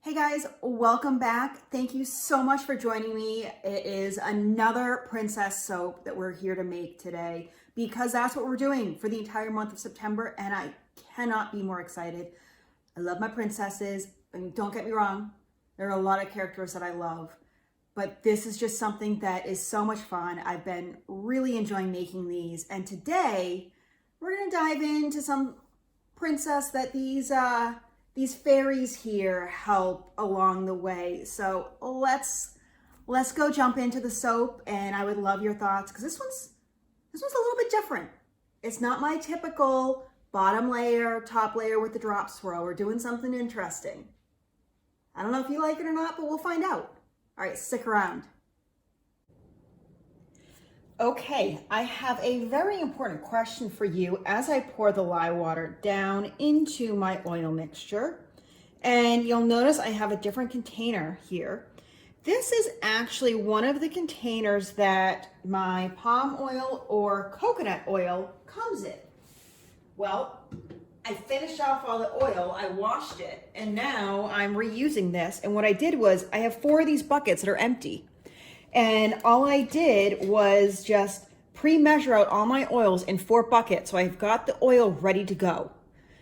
Hey guys, welcome back. Thank you so much for joining me. It is another princess soap that we're here to make today because that's what we're doing for the entire month of September, and I cannot be more excited. I love my princesses, and don't get me wrong, there are a lot of characters that I love, but this is just something that is so much fun. I've been really enjoying making these, and today we're gonna dive into some princess that these fairies here help along the way. So let's go jump into the soap, and I would love your thoughts because this one's a little bit different. It's not my typical bottom layer, top layer with the drop swirl. We're doing something interesting. I don't know if you like it or not, but we'll find out. All right, stick around. Okay, I have a very important question for you as I pour the lye water down into my oil mixture. And you'll notice I have a different container here. This is actually one of the containers that my palm oil or coconut oil comes in. Well, I finished off all the oil, I washed it, and now I'm reusing this. And what I did was I have 4 of these buckets that are empty. And all I did was just pre-measure out all my oils in 4 buckets. So I've got the oil ready to go.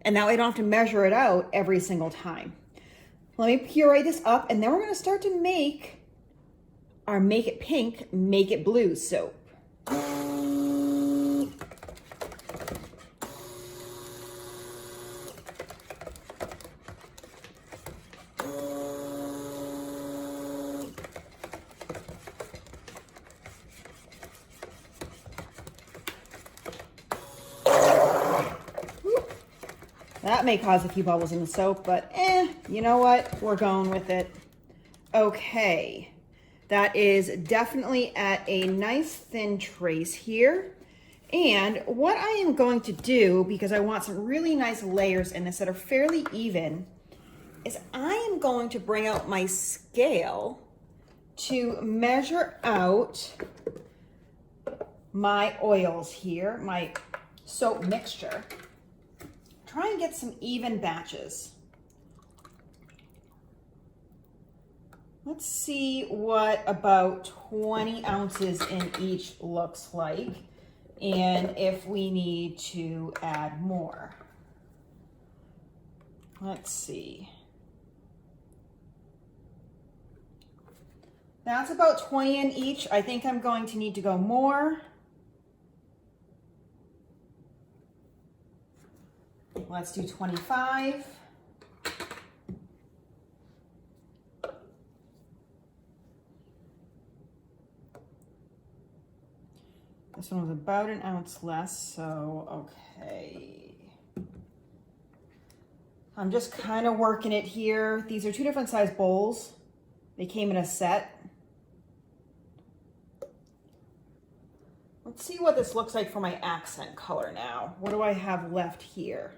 And now I don't have to measure it out every single time. Let me puree this up, and then we're gonna start to make our Make It Pink, Make It Blue soap. That may cause a few bubbles in the soap, but you know what? We're going with it. Okay, that is definitely at a nice thin trace here. And what I am going to do, because I want some really nice layers in this that are fairly even, is I am going to bring out my scale to measure out my oils here, my soap mixture. Try and get some even batches. Let's see what about 20 ounces in each looks like, and if we need to add more. Let's see. That's about 20 in each. I think I'm going to need to go more. Let's do 25. This one was about an ounce less, so okay. I'm just kind of working it here. These are 2 different size bowls. They came in a set. Let's see what this looks like for my accent color now. What do I have left here?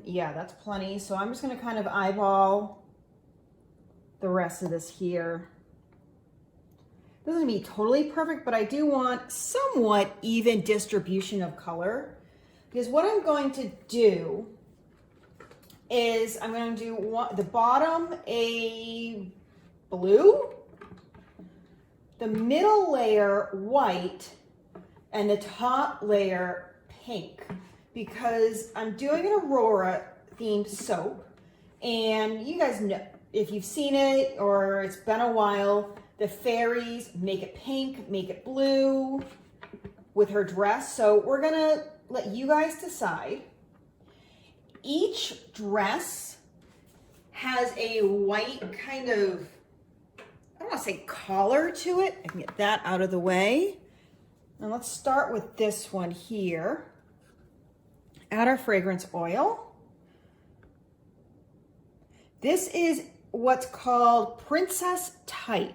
Yeah, that's plenty. So I'm just gonna kind of eyeball the rest of this here. Doesn't gonna be totally perfect, but I do want somewhat even distribution of color, because what I'm going to do is I'm going to do the bottom a blue, the middle layer white, and the top layer pink, because I'm doing an Aurora themed soap. And you guys know, if you've seen it or it's been a while, the fairies make it pink, make it blue with her dress. So we're gonna let you guys decide. Each dress has a white kind of, I don't want to say collar to it. I can get that out of the way. And let's start with this one here. Add our fragrance oil. This is what's called Princess Type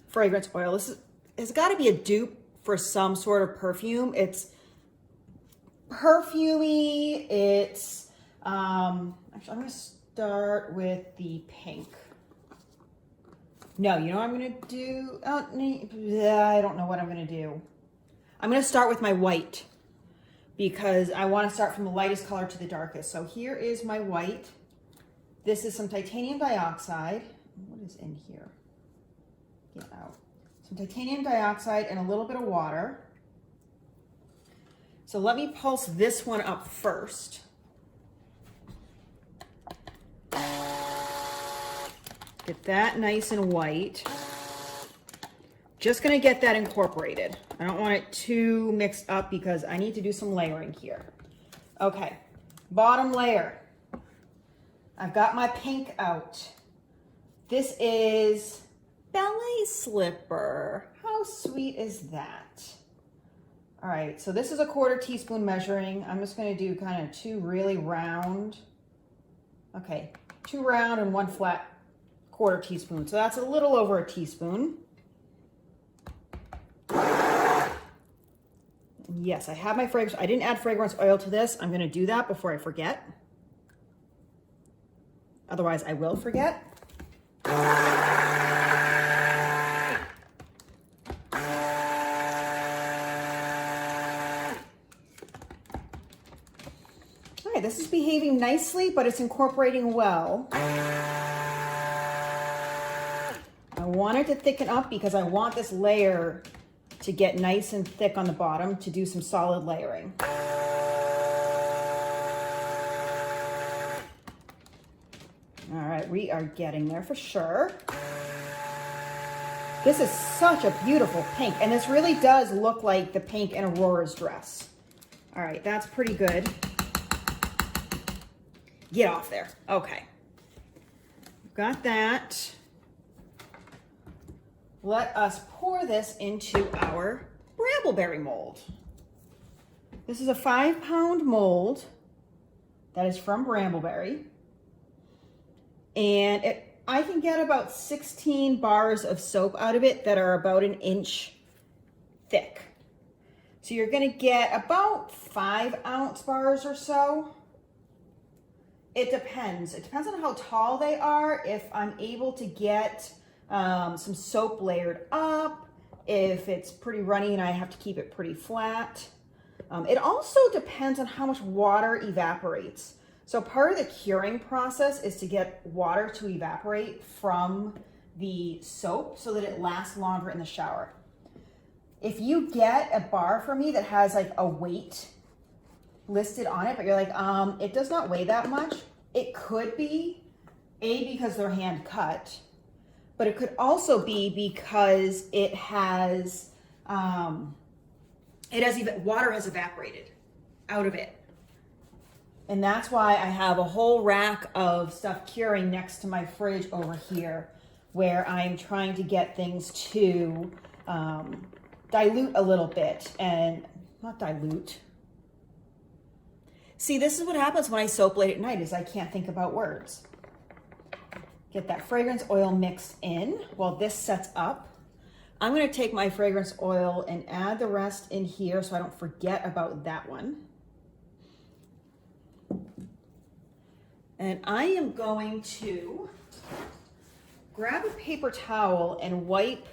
fragrance oil. It's got to be a dupe for some sort of perfume. It's perfumey. It's actually, I'm going to start with the pink. No, you know what I'm going to do? Oh, I don't know what I'm going to do. I'm going to start with my white. because I want to start from the lightest color to the darkest. So here is my white. This is some titanium dioxide. What is in here? Get out. Some titanium dioxide and a little bit of water. So let me pulse this one up first. Get that nice and white. Just gonna get that incorporated. I don't want it too mixed up because I need to do some layering here. Okay, bottom layer. I've got my pink out. This is ballet slipper. How sweet is that? All right, so this is a 1/4 teaspoon measuring. I'm just gonna do kind of 2 really round. Okay, 2 round and 1 flat 1/4 teaspoon. So that's a little over a teaspoon. Yes, I have my fragrance. I didn't add fragrance oil to this. I'm gonna do that before I forget. Otherwise, I will forget. All right, this is behaving nicely, but it's incorporating well. I want it to thicken up because I want this layer to get nice and thick on the bottom to do some solid layering. All right, we are getting there for sure. This is such a beautiful pink, and this really does look like the pink in Aurora's dress. All right, that's pretty good. Get off there. Okay. Got that. Let us pour this into our brambleberry mold. This is a 5-pound mold that is from brambleberry. And I can get about 16 bars of soap out of it that are about 1 inch thick. So you're gonna get about 5-ounce bars or so. It depends. It depends on how tall they are. If I'm able to get some soap layered up, if it's pretty runny and I have to keep it pretty flat. It also depends on how much water evaporates. So part of the curing process is to get water to evaporate from the soap so that it lasts longer in the shower. If you get a bar from me that has like a weight listed on it, but you're like, it does not weigh that much, it could be, because they're hand cut, but it could also be because it has, water has evaporated out of it. And that's why I have a whole rack of stuff curing next to my fridge over here, where I'm trying to get things to dilute a little bit, and not dilute. See, this is what happens when I soap late at night, is I can't think about words. Get that fragrance oil mixed in while this sets up. I'm gonna take my fragrance oil and add the rest in here so I don't forget about that one. And I am going to grab a paper towel and wipe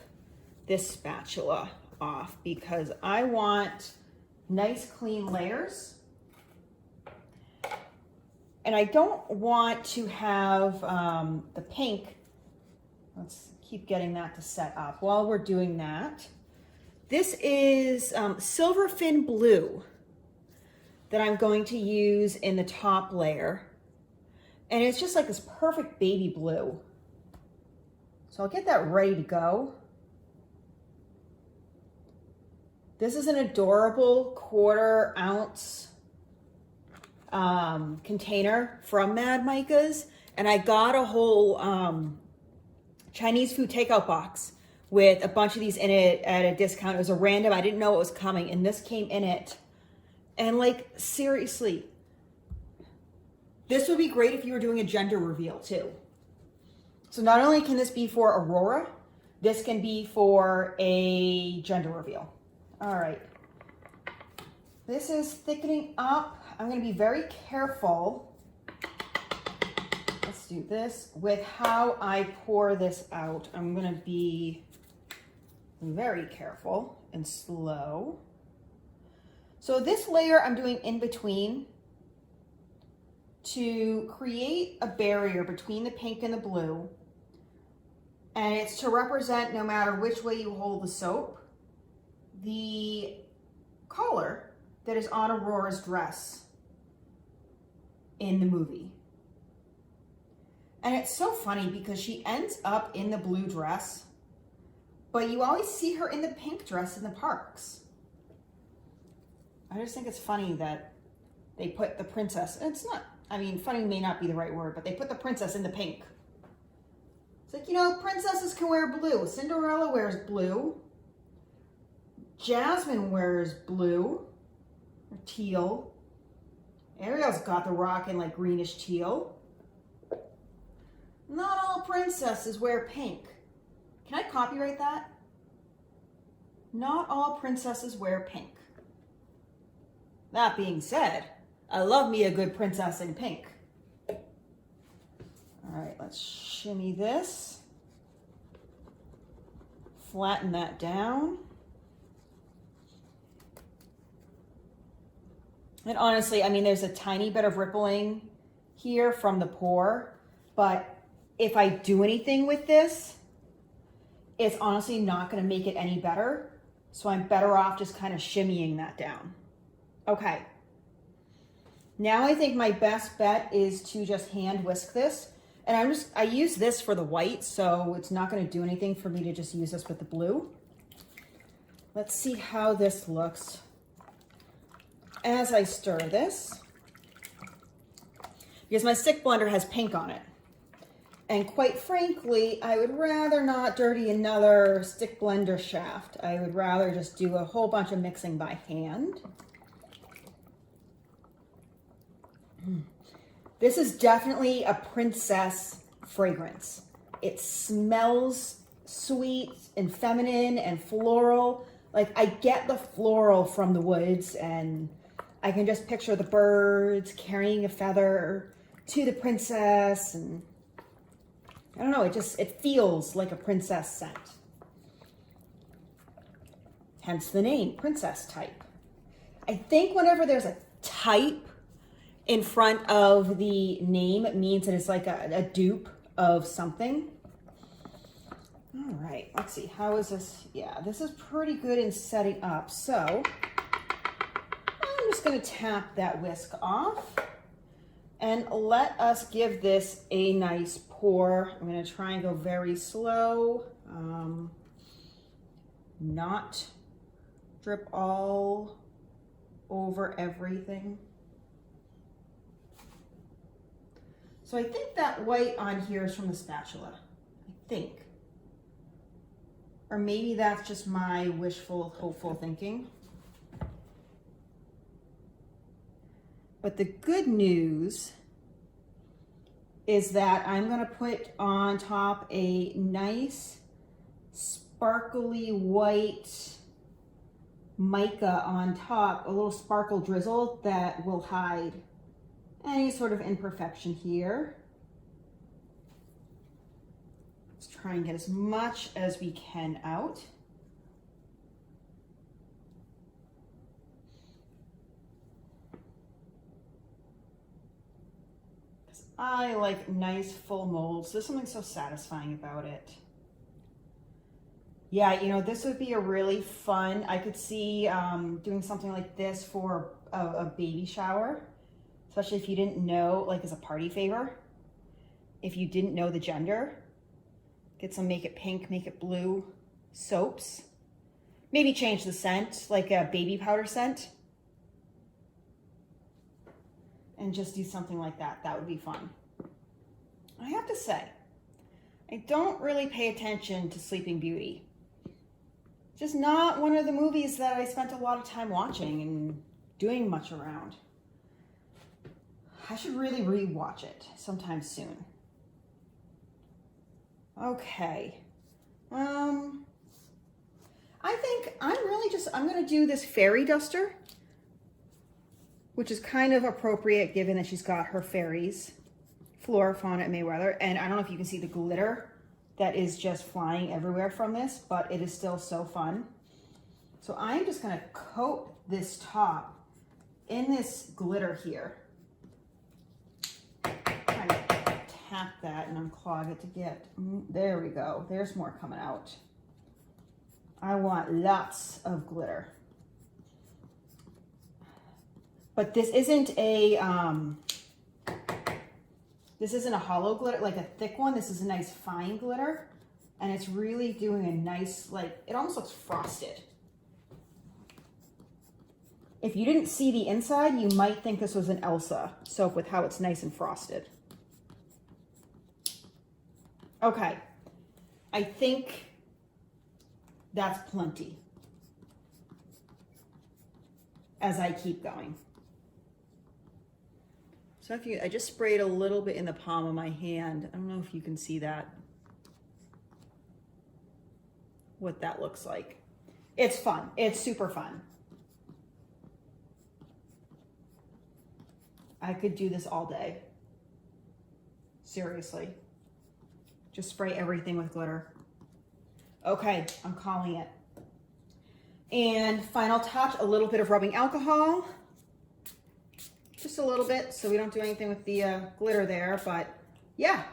this spatula off because I want nice clean layers. And I don't want to have the pink. Let's keep getting that to set up. While we're doing that, this is Silver Fin Blue that I'm going to use in the top layer. And it's just like this perfect baby blue. So I'll get that ready to go. This is an adorable 1/4 ounce container from Mad Micas, and I got a whole Chinese food takeout box with a bunch of these in it at a discount. It was a random, I didn't know what was coming, and this came in it. And like, seriously, this would be great if you were doing a gender reveal too. So not only can this be for Aurora, this can be for a gender reveal. All right, this is thickening up. I'm gonna be very careful, let's do this, with how I pour this out. I'm gonna be very careful and slow. So this layer I'm doing in between to create a barrier between the pink and the blue. And it's to represent, no matter which way you hold the soap, the collar that is on Aurora's dress in the movie. And it's so funny because she ends up in the blue dress, but you always see her in the pink dress in the parks. I just think it's funny that they put the princess, and it's not, I mean, funny may not be the right word, but they put the princess in the pink. It's like, you know, princesses can wear blue. Cinderella wears blue. Jasmine wears blue or teal. Ariel's got the rock in like greenish teal. Not all princesses wear pink. Can I copyright that? Not all princesses wear pink. That being said, I love me a good princess in pink. All right, let's shimmy this. Flatten that down. And honestly, I mean, there's a tiny bit of rippling here from the pour, but if I do anything with this, it's honestly not going to make it any better. So I'm better off just kind of shimmying that down. Okay. Now I think my best bet is to just hand whisk this. And I use this for the white, so it's not going to do anything for me to just use this with the blue. Let's see how this looks as I stir this. Because my stick blender has pink on it. And quite frankly, I would rather not dirty another stick blender shaft. I would rather just do a whole bunch of mixing by hand. This is definitely a princess fragrance. It smells sweet and feminine and floral. Like, I get the floral from the woods, and I can just picture the birds carrying a feather to the princess, and I don't know, it feels like a princess scent. Hence the name, princess type. I think whenever there's a type in front of the name, it means that it's like a dupe of something. All right, let's see, how is this? Yeah, this is pretty good in setting up. So I'm just gonna tap that whisk off and let us give this a nice pour. I'm gonna try and go very slow, not drip all over everything. So I think that white on here is from the spatula, I think. Or maybe that's just my wishful, hopeful thinking. But the good news is that I'm gonna put on top a nice sparkly white mica on top, a little sparkle drizzle that will hide any sort of imperfection here. Let's try and get as much as we can out. I like nice full molds. There's something so satisfying about it. Yeah, you know, this would be a really fun, I could see doing something like this for a baby shower, especially if you didn't know, like as a party favor. If you didn't know the gender, get some Make It Pink, Make It Blue soaps. Maybe change the scent, like a baby powder scent. And just do something like that. That would be fun. I have to say, I don't really pay attention to Sleeping Beauty. Just not one of the movies that I spent a lot of time watching and doing much around. I should really rewatch it sometime soon. Okay. I think I'm gonna do this fairy duster, which is kind of appropriate given that she's got her fairies, Flora, Fauna, and Mayweather. And I don't know if you can see the glitter that is just flying everywhere from this, but it is still so fun. So I'm just gonna coat this top in this glitter here. Trying to tap that and unclog it to get, there we go. There's more coming out. I want lots of glitter. But this isn't a hollow glitter, like a thick one. This is a nice fine glitter. And it's really doing a nice, like, it almost looks frosted. If you didn't see the inside, you might think this was an Elsa soap with how it's nice and frosted. Okay, I think that's plenty as I keep going. So if I just sprayed a little bit in the palm of my hand. I don't know if you can see that, what that looks like. It's fun, it's super fun. I could do this all day, seriously. Just spray everything with glitter. Okay, I'm calling it. And final touch, a little bit of rubbing alcohol. Just a little bit, so we don't do anything with the glitter there, but yeah.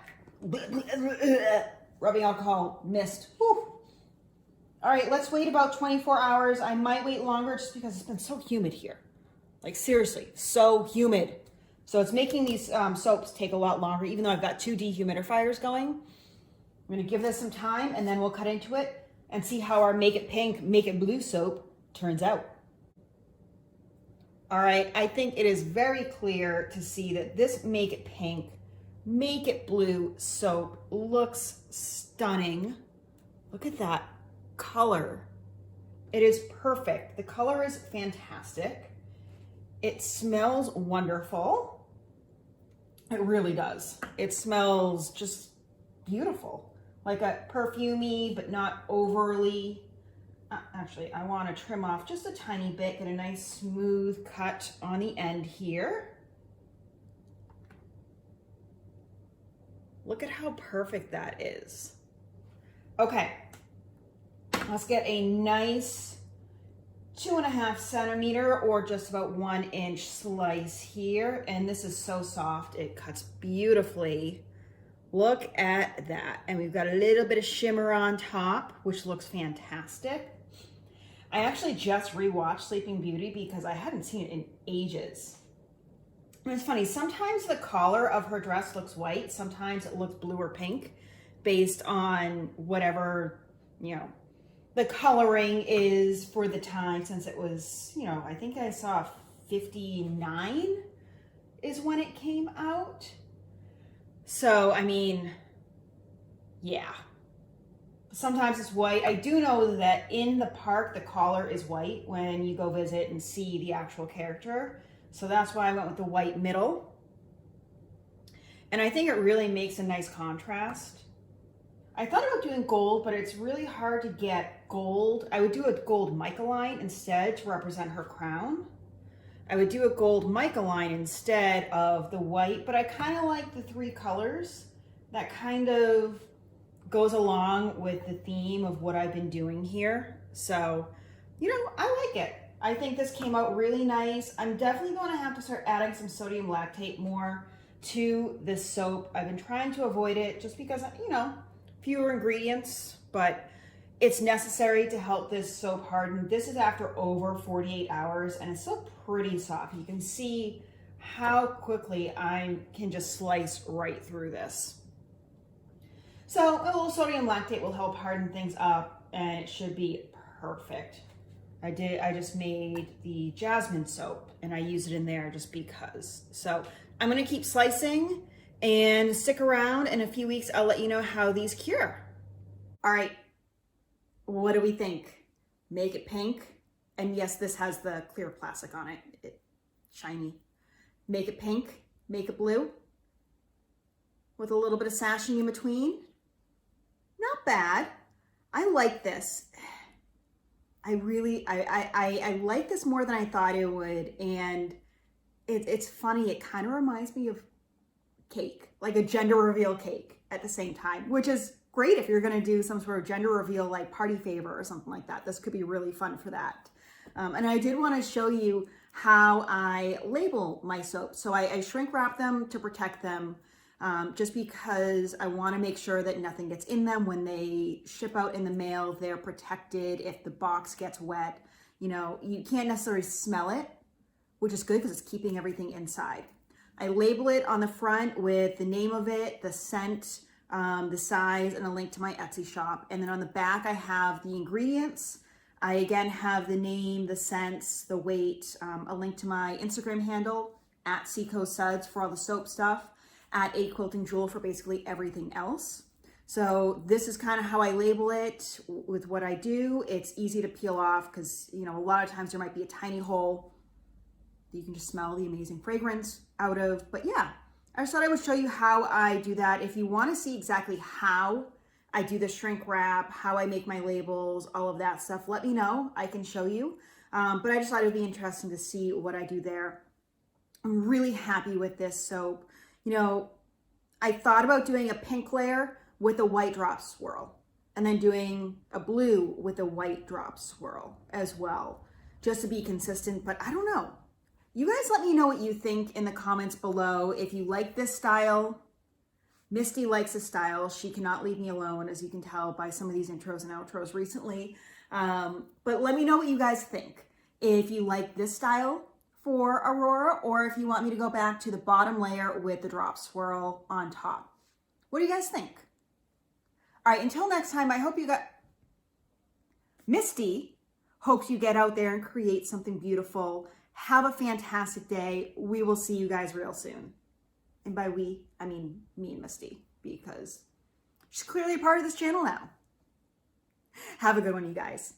Rubbing alcohol mist. Whew. All right, let's wait about 24 hours. I might wait longer just because it's been so humid here. Like seriously, so humid. So it's making these soaps take a lot longer, even though I've got 2 dehumidifiers going. I'm gonna give this some time and then we'll cut into it and see how our Make It Pink, Make It Blue soap turns out. All right, I think it is very clear to see that this Make It Pink, Make It Blue soap looks stunning. Look at that color. It is perfect. The color is fantastic. It smells wonderful. It really does. It smells just beautiful. Like a perfumey, but not overly. Actually, I want to trim off just a tiny bit, get a nice smooth cut on the end here. Look at how perfect that is. Okay, let's get a nice 2.5 centimeter or just about 1 inch slice here. And this is so soft, it cuts beautifully. Look at that. And we've got a little bit of shimmer on top, which looks fantastic. I actually just rewatched Sleeping Beauty because I hadn't seen it in ages. And it's funny, sometimes the collar of her dress looks white, sometimes it looks blue or pink based on whatever, you know, the coloring is for the time, since it was, you know, I think I saw 59 is when it came out. So, I mean, yeah. Sometimes it's white. I do know that in the park, the collar is white when you go visit and see the actual character. So that's why I went with the white middle. And I think it really makes a nice contrast. I thought about doing gold, but it's really hard to get gold. I would do a gold mica line instead to represent her crown. I would do a gold mica line instead of the white, but I kind of like the 3 colors. That kind of goes along with the theme of what I've been doing here. So, you know, I like it. I think this came out really nice. I'm definitely going to have to start adding some sodium lactate more to this soap. I've been trying to avoid it just because, you know, fewer ingredients, but it's necessary to help this soap harden. This is after over 48 hours and it's still pretty soft. You can see how quickly I can just slice right through this. So a little sodium lactate will help harden things up and it should be perfect. I just made the jasmine soap and I use it in there just because. So I'm gonna keep slicing and stick around. In a few weeks, I'll let you know how these cure. All right, what do we think? Make it pink. And yes, this has the clear plastic on it. It's shiny. Make it pink, make it blue. With a little bit of sashing in between. Not bad. I like this. I like this more than I thought it would. And it's funny, it kind of reminds me of cake, like a gender reveal cake at the same time, which is great if you're gonna do some sort of gender reveal like party favor or something like that. This could be really fun for that. And I did want to show you how I label my soaps. So I shrink wrap them to protect them, just because I want to make sure that nothing gets in them when they ship out in the mail. They're protected. If the box gets wet, you know, you can't necessarily smell it, which is good because it's keeping everything inside. I label it on the front with the name of it, the scent, the size, and a link to my Etsy shop. And then on the back, I have the ingredients. I again have the name, the scents, the weight, a link to my Instagram handle at @CecoSuds for all the soap stuff, at @AQuiltingJewel for basically everything else. So this is kind of how I label it with what I do. It's easy to peel off because, you know, a lot of times there might be a tiny hole that you can just smell the amazing fragrance out of. But yeah, I just thought I would show you how I do that. If you want to see exactly how I do the shrink wrap, how I make my labels, all of that stuff, let me know. I can show you. But I just thought it would be interesting to see what I do there. I'm really happy with this soap. You know, I thought about doing a pink layer with a white drop swirl, and then doing a blue with a white drop swirl as well, just to be consistent, but I don't know. You guys let me know what you think in the comments below. If you like this style, Misty likes this style. She cannot leave me alone, as you can tell by some of these intros and outros recently. But let me know what you guys think. If you like this style for Aurora, or if you want me to go back to the bottom layer with the drop swirl on top. What do you guys think? All right, until next time, I hope you got... Misty hopes you get out there and create something beautiful. Have a fantastic day. We will see you guys real soon. And by we, I mean me and Misty, because she's clearly a part of this channel now. Have a good one, you guys.